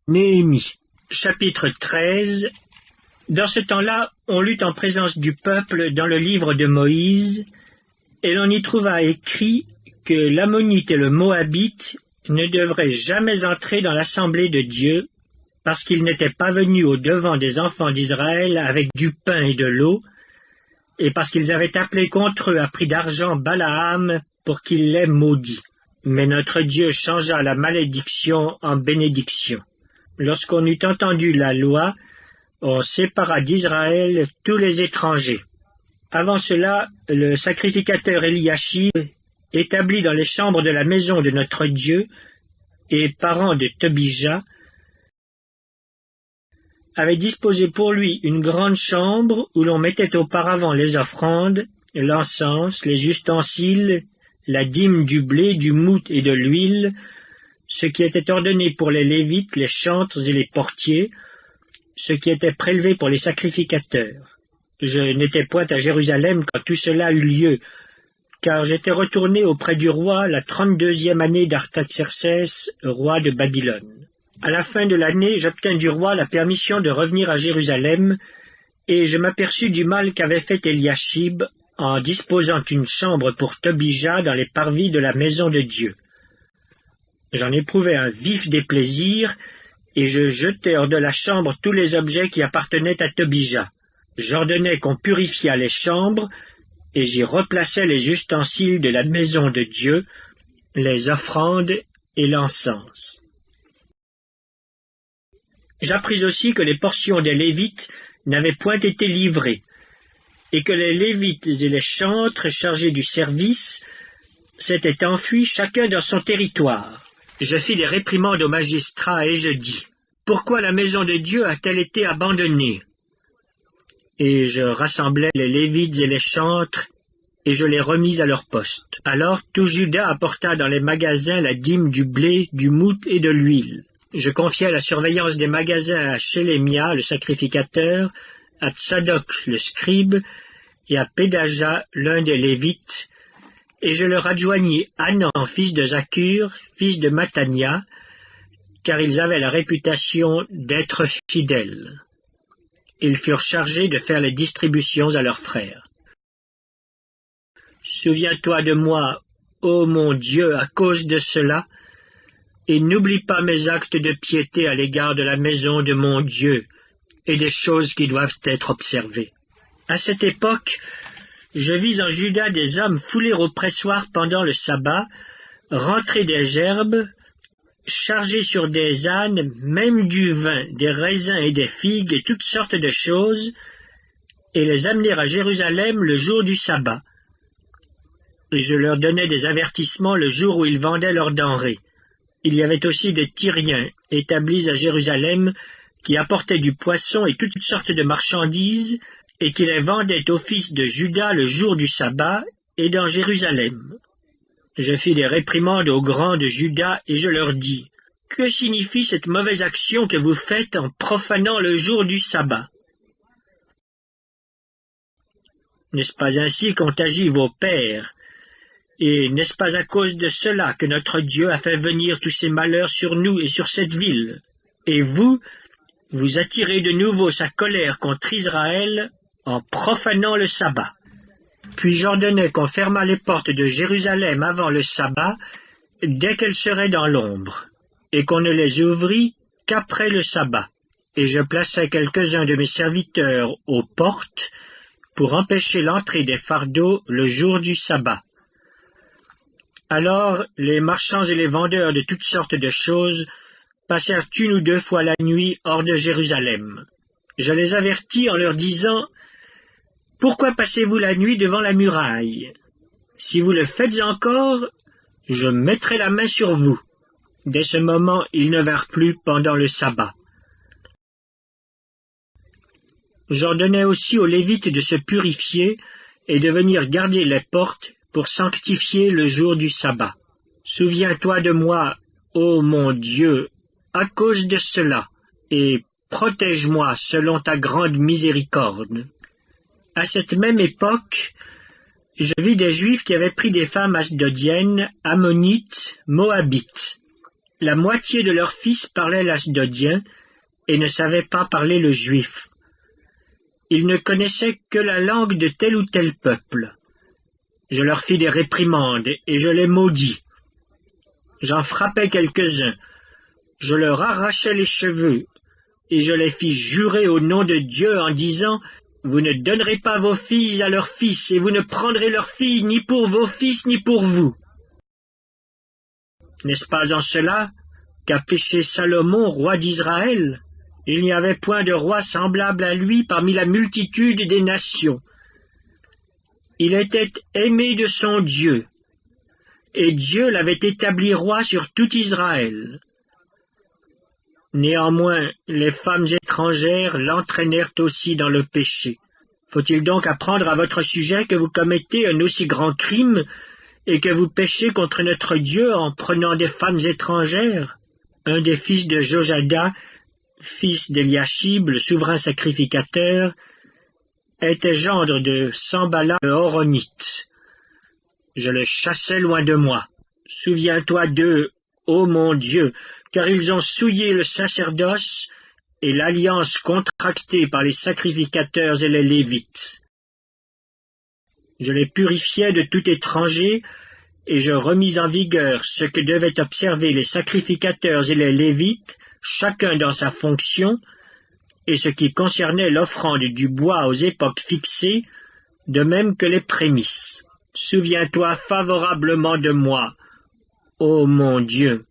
Néhémie, chapitre 13. Dans ce temps-là, on lut en présence du peuple dans le livre de Moïse, et l'on y trouva écrit que l'Ammonite et le Moabite ne devraient jamais entrer dans l'assemblée de Dieu, parce qu'ils n'étaient pas venus au devant des enfants d'Israël avec du pain et de l'eau, et parce qu'ils avaient appelé contre eux à prix d'argent Balaam pour qu'il les maudît. Mais notre Dieu changea la malédiction en bénédiction. Lorsqu'on eut entendu la loi, on sépara d'Israël tous les étrangers. Avant cela, le sacrificateur Eliashib, établi dans les chambres de la maison de notre Dieu, et parent de Tobija, avait disposé pour lui une grande chambre où l'on mettait auparavant les offrandes, l'encens, les ustensiles, la dîme du blé, du moût et de l'huile, ce qui était ordonné pour les Lévites, les chantres et les portiers, ce qui était prélevé pour les sacrificateurs. Je n'étais point à Jérusalem quand tout cela eut lieu, car j'étais retourné auprès du roi la 32e année d'Artaxerxès, roi de Babylone. À la fin de l'année, j'obtins du roi la permission de revenir à Jérusalem, et je m'aperçus du mal qu'avait fait Eliashib en disposant une chambre pour Tobija dans les parvis de la maison de Dieu. J'en éprouvai un vif déplaisir, et je jetai hors de la chambre tous les objets qui appartenaient à Tobija. J'ordonnai qu'on purifiât les chambres, et j'y replaçai les ustensiles de la maison de Dieu, les offrandes et l'encens. J'appris aussi que les portions des Lévites n'avaient point été livrées, et que les Lévites et les chantres chargés du service s'étaient enfuis chacun dans son territoire. Je fis des réprimandes aux magistrats et je dis, « Pourquoi la maison de Dieu a-t-elle été abandonnée ?» Et je rassemblai les Lévites et les chantres, et je les remis à leur poste. Alors tout Juda apporta dans les magasins la dîme du blé, du moût et de l'huile. Je confiai la surveillance des magasins à Shelemia, le sacrificateur, à Tsadok, le scribe, et à Pédaja, l'un des Lévites, et je leur adjoignis Hanan, fils de Zakur, fils de Matania, car ils avaient la réputation d'être fidèles. Ils furent chargés de faire les distributions à leurs frères. Souviens-toi de moi, ô mon Dieu, à cause de cela, et n'oublie pas mes actes de piété à l'égard de la maison de mon Dieu, et des choses qui doivent être observées. À cette époque, je vis en Juda des hommes fouler au pressoir pendant le sabbat, rentrer des gerbes, charger sur des ânes même du vin, des raisins et des figues et toutes sortes de choses, et les amener à Jérusalem le jour du sabbat. Et je leur donnais des avertissements le jour où ils vendaient leurs denrées. Il y avait aussi des Tyriens établis à Jérusalem qui apportaient du poisson et toutes sortes de marchandises et qui les vendaient aux fils de Juda le jour du sabbat et dans Jérusalem. Je fis des réprimandes aux grands de Juda et je leur dis, « Que signifie cette mauvaise action que vous faites en profanant le jour du sabbat? N'est-ce pas ainsi qu'ont agi vos pères? Et n'est-ce pas à cause de cela que notre Dieu a fait venir tous ces malheurs sur nous et sur cette ville? Et vous attirez de nouveau sa colère contre Israël en profanant le sabbat. » Puis j'ordonnai qu'on fermât les portes de Jérusalem avant le sabbat, dès qu'elles seraient dans l'ombre, et qu'on ne les ouvrît qu'après le sabbat. Et je plaçai quelques-uns de mes serviteurs aux portes pour empêcher l'entrée des fardeaux le jour du sabbat. Alors les marchands et les vendeurs de toutes sortes de choses passèrent une ou deux fois la nuit hors de Jérusalem. Je les avertis en leur disant, « Pourquoi passez-vous la nuit devant la muraille? Si vous le faites encore, je mettrai la main sur vous. » Dès ce moment, ils ne vinrent plus pendant le sabbat. J'ordonnai aussi aux Lévites de se purifier et de venir garder les portes pour sanctifier le jour du sabbat. Souviens-toi de moi, ô mon Dieu, à cause de cela, et protège-moi selon ta grande miséricorde. À cette même époque, je vis des Juifs qui avaient pris des femmes asdodiennes, ammonites, moabites. La moitié de leurs fils parlaient l'asdodien et ne savaient pas parler le juif. Ils ne connaissaient que la langue de tel ou tel peuple. Je leur fis des réprimandes et je les maudis. J'en frappais quelques-uns. Je leur arrachai les cheveux et je les fis jurer au nom de Dieu en disant « Vous ne donnerez pas vos filles à leurs fils et vous ne prendrez leurs filles ni pour vos fils ni pour vous. » N'est-ce pas en cela qu'a péché Salomon, roi d'Israël? Il n'y avait point de roi semblable à lui parmi la multitude des nations. Il était aimé de son Dieu, et Dieu l'avait établi roi sur tout Israël. Néanmoins, les femmes étrangères l'entraînèrent aussi dans le péché. Faut-il donc apprendre à votre sujet que vous commettez un aussi grand crime et que vous péchez contre notre Dieu en prenant des femmes étrangères? Un des fils de Jojada, fils d'Eliashib, le souverain sacrificateur, était gendre de Sambala le Horonite. Je le chassai loin de moi. Souviens-toi d'eux, ô mon Dieu, car ils ont souillé le sacerdoce et l'alliance contractée par les sacrificateurs et les Lévites. Je les purifiai de tout étranger, et je remis en vigueur ce que devaient observer les sacrificateurs et les Lévites, chacun dans sa fonction, et ce qui concernait l'offrande du bois aux époques fixées, de même que les prémices. Souviens-toi favorablement de moi, ô mon Dieu.